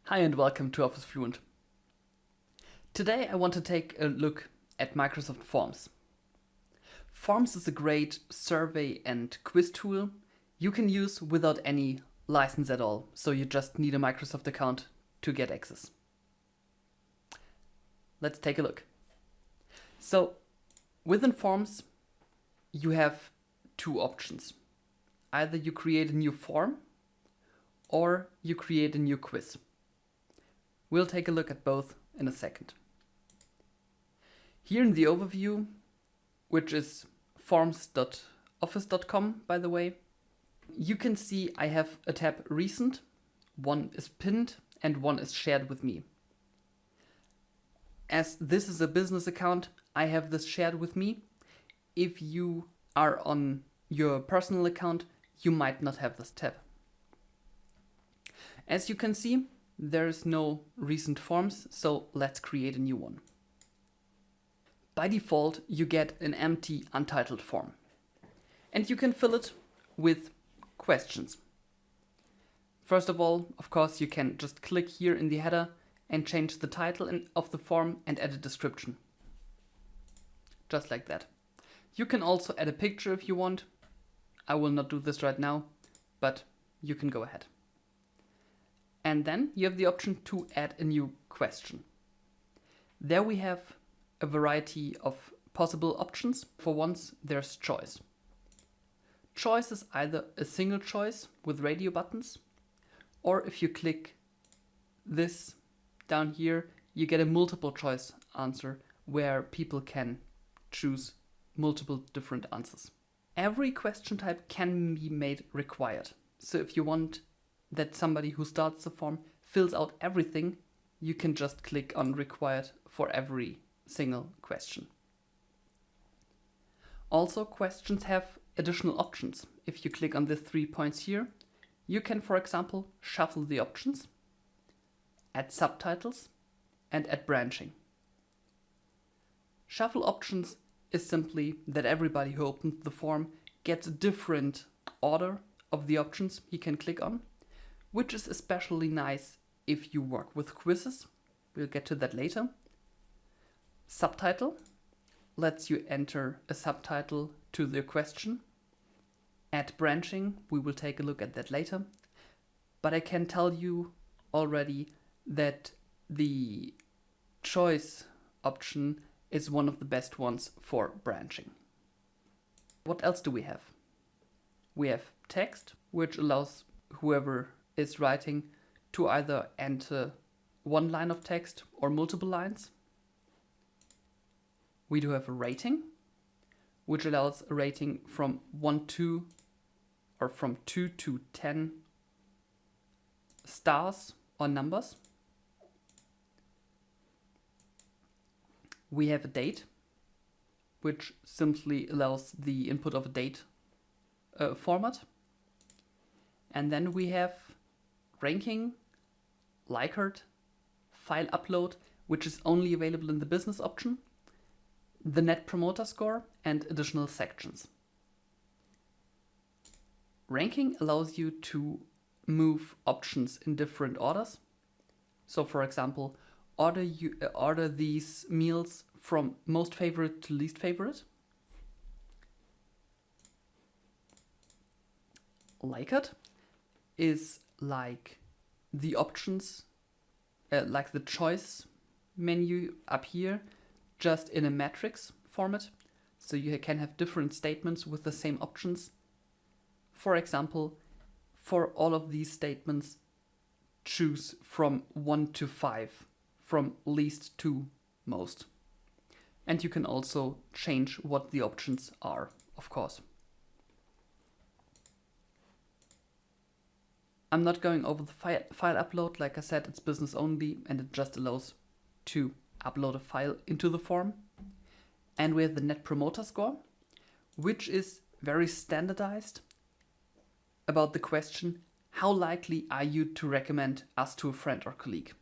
Hi and welcome to Office Fluent. Today I want to take a look at Microsoft Forms. Forms is a great survey and quiz tool you can use without any license at all, so you just need a Microsoft account to get access. Let's take a look. So within Forms you have two options. Either you create a new form or you create a new quiz. We'll take a look at both in a second. Here in the overview, which is forms.office.com, by the way, you can see I have a tab Recent, one is pinned and one is shared with me. As this is a business account, I have this shared with me. If you are on your personal account, you might not have this tab. As you can see, there is no recent forms, so let's create a new one. By default, you get an empty untitled form, and you can fill it with questions. First of all, of course, you can just click here in the header and change the title of the form and add a description. Just like that. You can also add a picture if you want. I will not do this right now, but you can go ahead. And then you have the option to add a new question. There we have a variety of possible options. For once, there's choice. Choice is either a single choice with radio buttons, or if you click this down here, you get a multiple choice answer where people can choose multiple different answers. Every question type can be made required. So if you want that somebody who starts the form fills out everything, you can just click on required for every single question. Also, questions have additional options. If you click on the 3 points here, you can, for example, shuffle the options, add subtitles, and add branching. Shuffle options is simply that everybody who opens the form gets a different order of the options he can click on, which is especially nice if you work with quizzes. We'll get to that later. Subtitle lets you enter a subtitle to the question. Add branching, we will take a look at that later. But I can tell you already that the choice option is one of the best ones for branching. What else do we have? We have text, which allows whoever is writing to either enter one line of text or multiple lines. We do have a rating, which allows a rating from 2 to 10 stars or numbers. We have a date, which simply allows the input of a date format. And then we have ranking, Likert, file upload, which is only available in the business option, the Net Promoter Score, and additional sections. Ranking allows you to move options in different orders. So for example, order these meals from most favorite to least favorite. Likert is like the options, like the choice menu up here, just in a matrix format. So you can have different statements with the same options. For example, for all of these statements, choose from 1 to 5, from least to most. And you can also change what the options are, of course. I'm not going over the file upload. Like I said, it's business only and it just allows to upload a file into the form. And we have the Net Promoter Score, which is very standardized about the question, how likely are you to recommend us to a friend or colleague?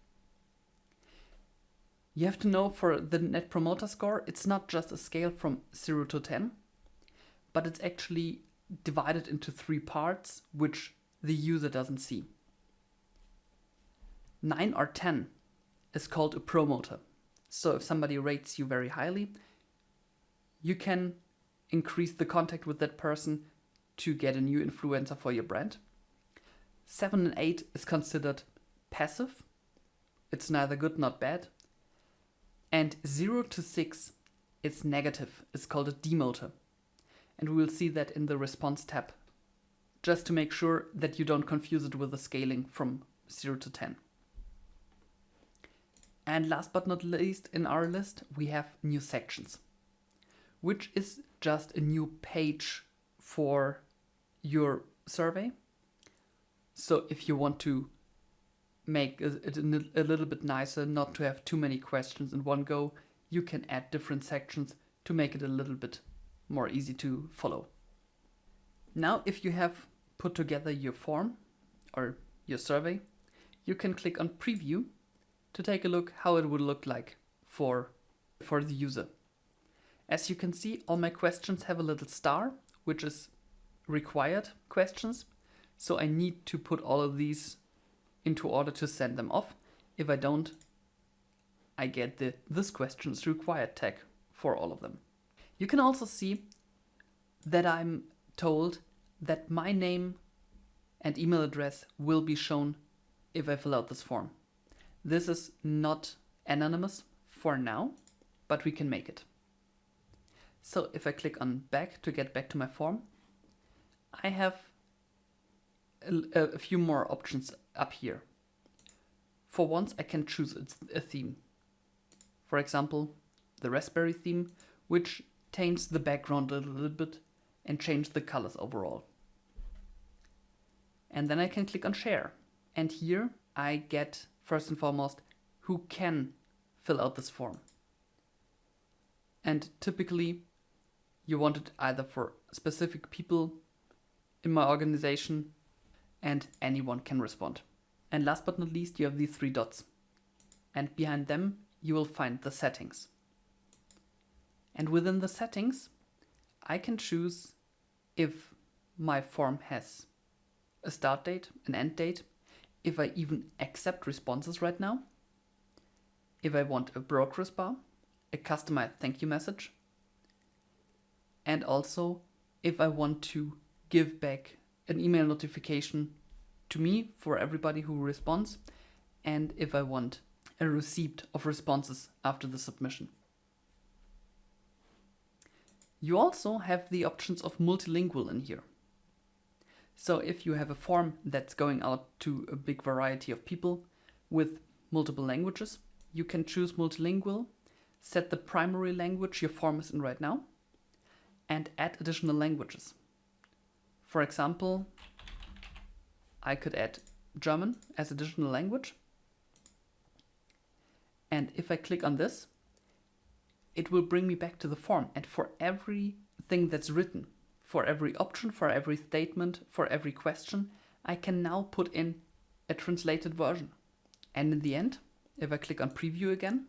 You have to know for the Net Promoter Score, it's not just a scale from 0 to 10, but it's actually divided into 3 parts, which the user doesn't see. 9 or 10 is called a promoter. So if somebody rates you very highly, you can increase the contact with that person to get a new influencer for your brand. 7 and 8 is considered passive. It's neither good nor bad. And 0 to 6 is negative. It's called a demoter. And we will see that in the response tab, just to make sure that you don't confuse it with the scaling from 0 to 10. And last but not least in our list, we have new sections, which is just a new page for your survey. So if you want to make it a little bit nicer, not to have too many questions in one go, you can add different sections to make it a little bit more easy to follow. Now, if you have put together your form or your survey, you can click on Preview to take a look how it would look like for the user. As you can see, all my questions have a little star, which is required questions. So I need to put all of these into order to send them off. If I don't, I get the "this question is required" tag for all of them. You can also see that I'm told that my name and email address will be shown if I fill out this form. This is not anonymous for now, but we can make it. So if I click on back to get back to my form, I have a few more options up here. For once, I can choose a theme. For example, the Raspberry theme, which taints the background a little bit and change the colors overall. And then I can click on share. And here I get, first and foremost, who can fill out this form. And typically, you want it either for specific people in my organization, and anyone can respond. And last but not least, you have these 3 dots. And behind them, you will find the settings. And within the settings, I can choose if my form has a start date, an end date, if I even accept responses right now, if I want a progress bar, a customized thank you message, and also if I want to give back an email notification to me for everybody who responds, and if I want a receipt of responses after the submission. You also have the options of multilingual in here. So if you have a form that's going out to a big variety of people with multiple languages, you can choose multilingual, set the primary language your form is in right now, and add additional languages. For example, I could add German as additional language. And if I click on this, it will bring me back to the form. And for everything that's written, for every option, for every statement, for every question, I can now put in a translated version. And in the end, if I click on Preview again,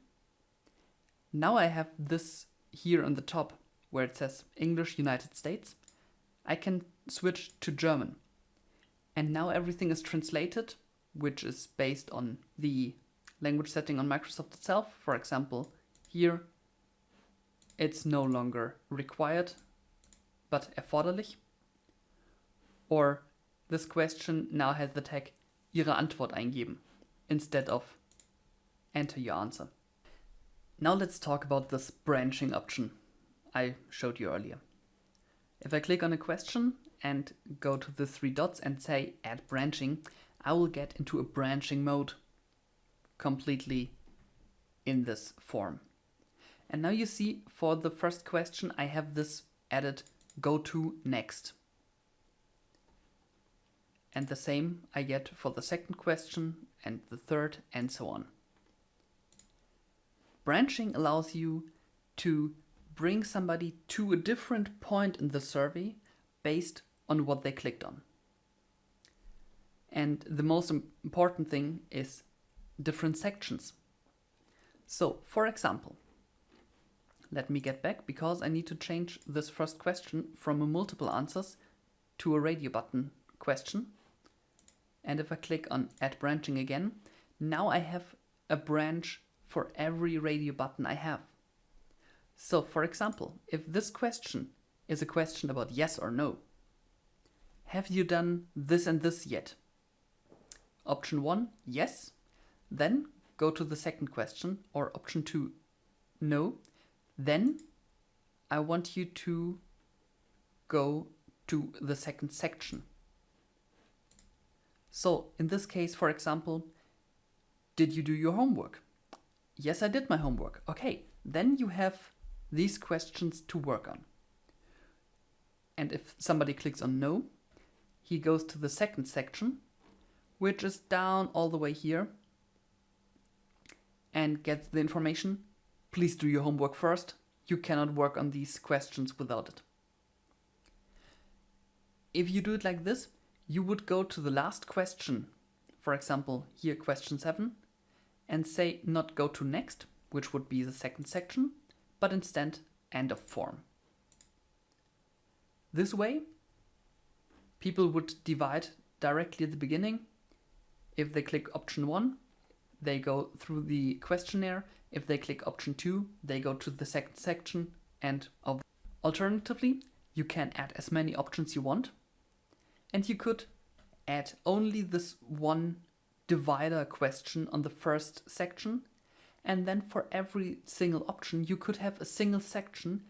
now I have this here on the top where it says English United States. I can switch to German. And now everything is translated, which is based on the language setting on Microsoft itself. For example, here it's no longer required, but erforderlich. Or this question now has the tag Ihre Antwort eingeben instead of enter your answer. Now let's talk about this branching option I showed you earlier. If I click on a question and go to the 3 dots and say add branching, I will get into a branching mode completely in this form. And now you see for the first question I have this added go to next. And the same I get for the second question and the third and so on. Branching allows you to bring somebody to a different point in the survey based on what they clicked on. And the most important thing is different sections. So, for example, let me get back because I need to change this first question from a multiple answers to a radio button question. And if I click on add branching again, now I have a branch for every radio button I have. So for example, if this question is a question about yes or no, have you done this and this yet? Option 1, yes. Then go to the second question, or option 2, no. Then I want you to go to the second section. So in this case, for example, did you do your homework? Yes, I did my homework. Okay, then you have these questions to work on. And if somebody clicks on no, he goes to the second section, which is down all the way here, and gets the information. Please do your homework first. You cannot work on these questions without it. If you do it like this, you would go to the last question, for example, here question 7, and say not go to next, which would be the second section, but instead end of form. This way, people would divide directly at the beginning. If they click option 1, they go through the questionnaire. If they click option 2, they go to the second section. And alternatively, you can add as many options you want. And you could add only this one divider question on the first section. And then for every single option, you could have a single section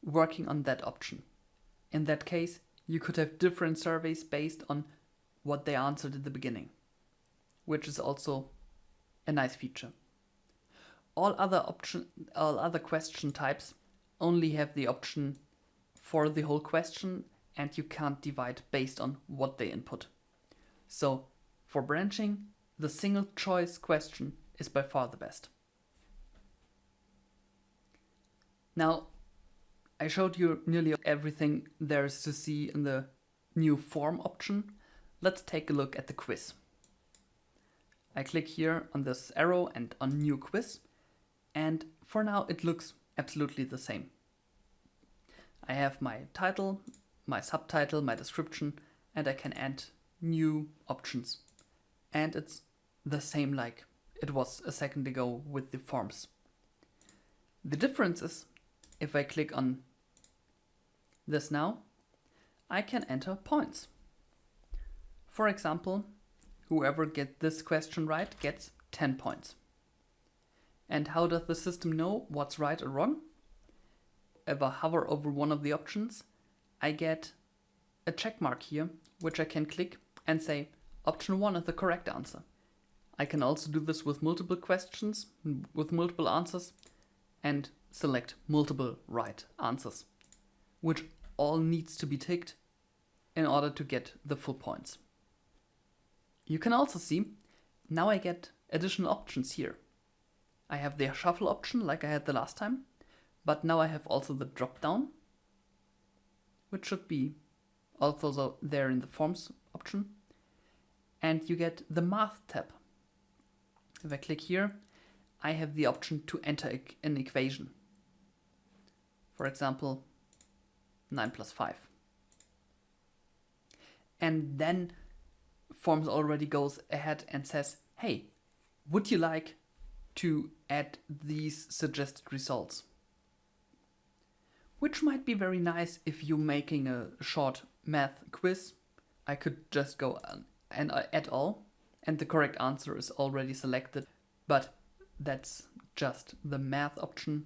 working on that option. In that case, you could have different surveys based on what they answered at the beginning, which is also a nice feature. All other question types only have the option for the whole question, and you can't divide based on what they input. So for branching, the single choice question is by far the best. Now, I showed you nearly everything there is to see in the new form option. Let's take a look at the quiz. I click here on this arrow and on new quiz, and for now it looks absolutely the same. I have my title, my subtitle, my description, and I can add new options. And it's the same like it was a second ago with the forms. The difference is, if I click on this now, I can enter points. For example, whoever gets this question right gets 10 points. And how does the system know what's right or wrong? If I hover over one of the options, I get a check mark here, which I can click and say option 1 is the correct answer. I can also do this with multiple questions, with multiple answers, and select multiple right answers, which all needs to be ticked in order to get the full points. You can also see, now I get additional options here. I have the shuffle option like I had the last time, but now I have also the drop down, which should be also there in the forms option. And you get the math tab. If I click here, I have the option to enter an equation. For example, 9 plus 5. And then Forms already goes ahead and says, hey, would you like to add these suggested results? Which might be very nice if you're making a short math quiz. I could just go and add all, and the correct answer is already selected, but that's just the math option,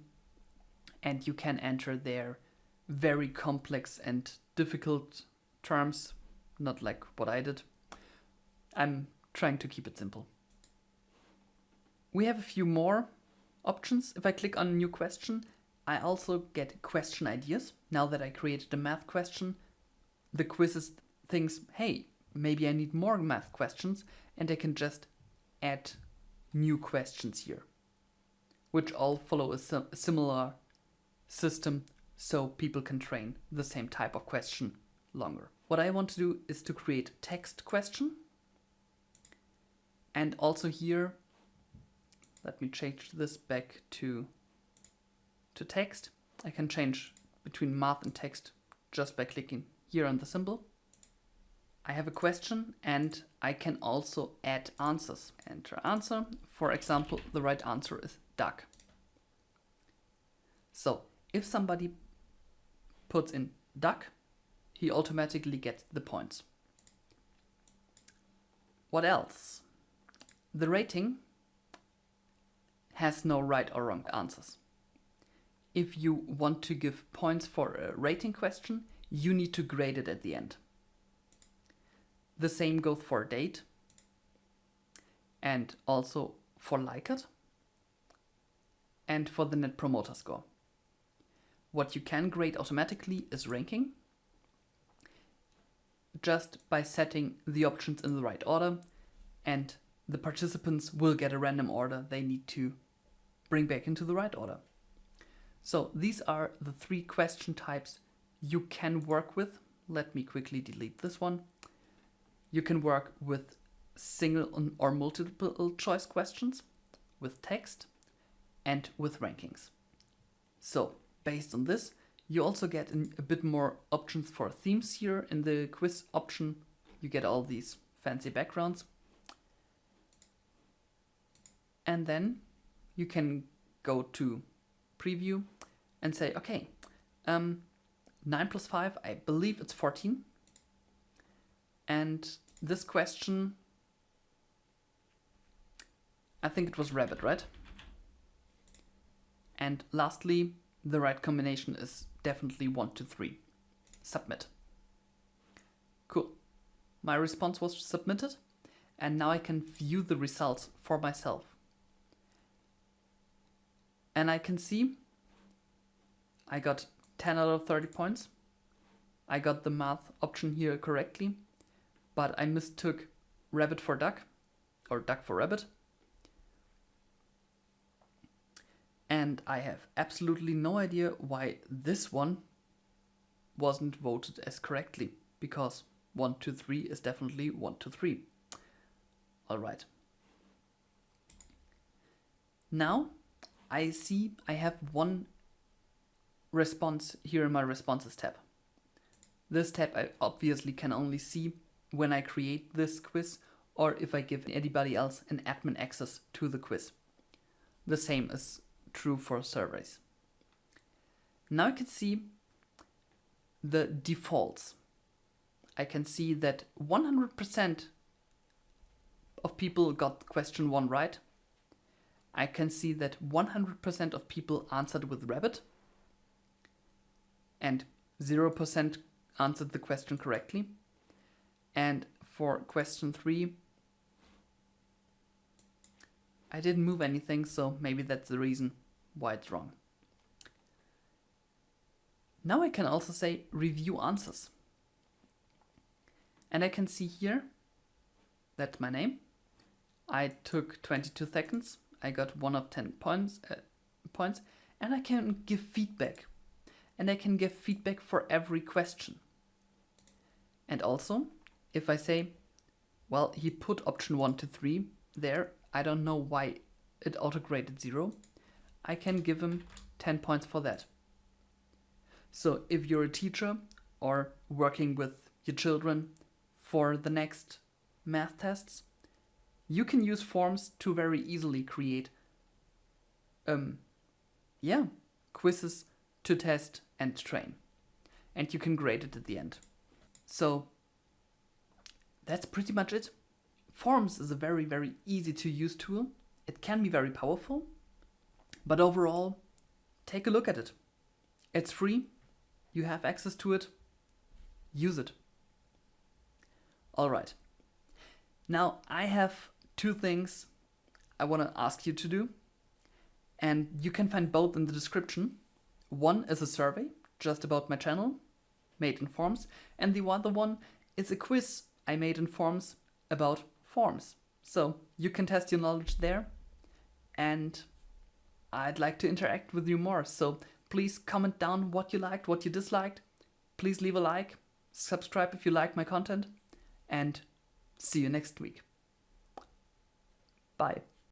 and you can enter there very complex and difficult terms, not like what I did. I'm trying to keep it simple. We have a few more options. If I click on new question, I also get question ideas. Now that I created a math question, the quizzes thinks, hey, maybe I need more math questions, and I can just add new questions here, which all follow a similar system, so people can train the same type of question longer. What I want to do is to create a text question. And also here, let me change this back to text. I can change between math and text just by clicking here on the symbol. I have a question and I can also add answers. Enter answer. For example, the right answer is duck. So if somebody puts in duck, he automatically gets the points. What else? The rating has no right or wrong answers. If you want to give points for a rating question, you need to grade it at the end. The same goes for date and also for Likert and for the Net Promoter Score. What you can grade automatically is ranking, just by setting the options in the right order, and the participants will get a random order they need to bring back into the right order. So these are the 3 question types you can work with. Let me quickly delete this one. You can work with single or multiple choice questions, with text, and with rankings. So based on this, you also get a bit more options for themes here. In the quiz option, you get all these fancy backgrounds. And then you can go to preview and say, okay, 9 plus 5, I believe it's 14. And this question, I think it was rabbit, right? And lastly, the right combination is definitely 1 to 3. Submit. Cool. My response was submitted, and now I can view the results for myself. And I can see I got 10 out of 30 points. I got the math option here correctly, but I mistook rabbit for duck, or duck for rabbit. And I have absolutely no idea why this one wasn't voted as correctly, because 1 to 3 is definitely 1 to 3. All right. Now I see I have one response here in my responses tab. This tab I obviously can only see when I create this quiz or if I give anybody else an admin access to the quiz. The same is true for surveys. Now I can see the defaults. I can see that 100% of people got question 1 right. I can see that 100% of people answered with rabbit and 0% answered the question correctly. And for question 3, I didn't move anything, so maybe that's the reason why it's wrong. Now I can also say review answers. And I can see here, that's my name. I took 22 seconds. I got 1 of 10 points, and I can give feedback. And I can give feedback for every question. And also, if I say, well, he put option 1 to 3 there, I don't know why it auto-graded 0. I can give him 10 points for that. So if you're a teacher or working with your children for the next math tests, you can use forms to very easily create quizzes to test and train. And you can grade it at the end. So that's pretty much it. Forms is a very, very easy to use tool. It can be very powerful, but overall, take a look at it. It's free. You have access to it. Use it. All right. Now I have 2 things I want to ask you to do, and you can find both in the description. One is a survey just about my channel, made in Forms, and the other one is a quiz I made in Forms about forms. So you can test your knowledge there, and I'd like to interact with you more. So please comment down what you liked, what you disliked. Please leave a like, subscribe if you like my content, and see you next week. Bye.